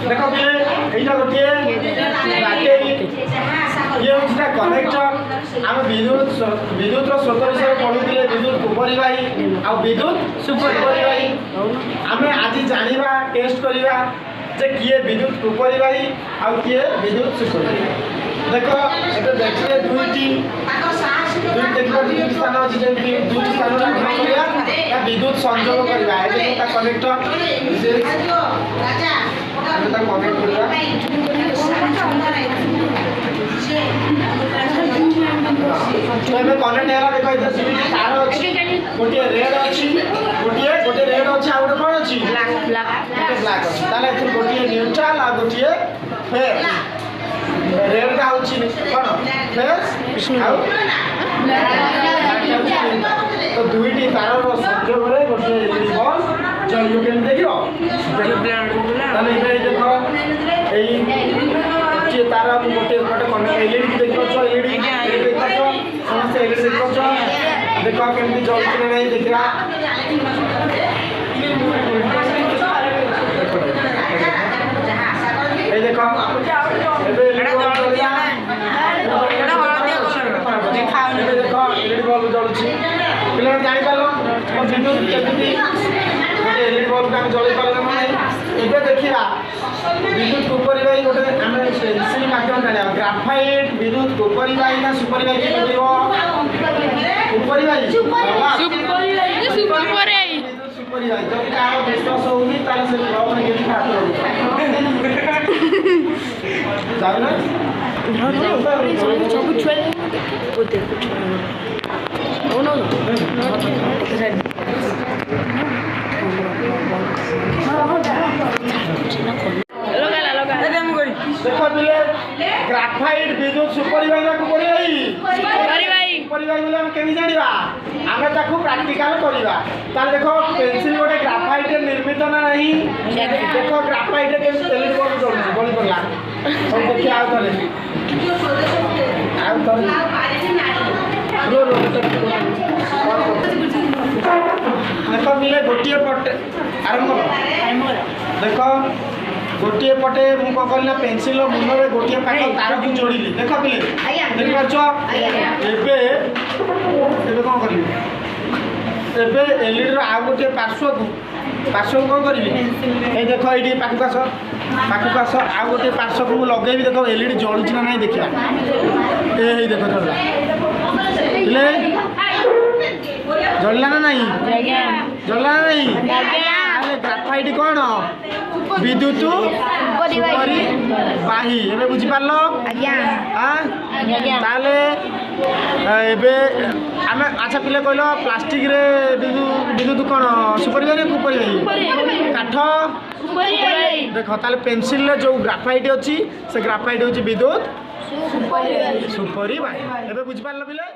देखो এইটা গোটে ব্যাটারি ये होता कनेक्टर आम विद्युत स्रोत विषय पढ़ुले विद्युत उपरिवाही आ विद्युत सुपरिवाही आम आज जाना टेस्ट करवा जे किए विद्युत उपरिवाही आ किए विद्युत सुपरिवाही देख ये देखिए दुईटी स्थान अच्छी दुईटी स्थान विद्युत संजोग करवा कनेक्टर कनेक्ट करवा तो ये कनेक्ट है देखो इधर सीधी तार अछि गोटे रेड अछि गोटे रेड अछि आ गोटे कोन अछि ब्लैक अछि ताले इधर गोटे न्यूट्रल आ गोटे फेस रेड का अछि कोन फेस आ तो दुईटी तार रो संयोग रे गोटे एलईडी बल्ब जल्यू केन देखियो ताले इधर देखो एई जे तारा गोटे गोटे कनेक्ट एलईडी देखो छ एलईडी देखो समस्त एलईडी देखो छ देखो केमती जल्दी नहीं देखा ए देखो एबे एलईडी बल्ब जलिया एटा हळदिया कलर देखा देखो एलईडी बल्ब जलुची पिले जानि पालो विद्युत केमती गोटे एलईडी बल्ब का जळी पाले माने एबे देखिरा विद्युत उपरिवाही गोटे आम पेंसिल माध्यम जाना ग्राफाइट विद्युत उपरिवाही ना सुपरिवाही के बोलिबो उपरिवाही सुपरिवाही जब कार विश्वास होनी ताले से ब्लॉक में गेली खातो जाना सब छुए ओते ओ नो देखो बिले ग्राफाइट विद्युत सुपरिवाही को परिवाही परिवाही बोले हम केमी जानिबा आमे ताकू प्रैक्टिकल करिबा ताले देखो पेंसिल गोटे ग्राफाइट निर्मित ना नहीं देखो ग्राफाइट के एलईडी बल्ब जलुची बळी पड़ला सब देखि आ तले रो देखो बिले गोटिए पटे आरंभ देखो गोटे पटे मु कहल पेंसिल मुंडे गोटे पाख तार को जोड़िली देख पिले देख पारछ एबे कौन करी एबे एलईडी रो आ गोटे पार्श्व को कौन करी ए देख ये पाखक आस आ गोटे पार्श्व को लगेबी देख एलईडी जलुची ना नहीं देखा ए देख जल्ला जल्ला ना नहीं जल्ला ना नहीं ग्राफाइट कौन विद्युत उपरिवाही एबे बुझी पारलो ताले एबे आमे अच्छा पिले कहलो प्लास्टिक रे विद्युत कौन सुपरिवाही उपरिवाही काठ देख ताले पेंसिल रे जो ग्राफाइट अछि से ग्राफाइट होछि विद्युत सुपरिवाही एबे बुझी पारलो पिले।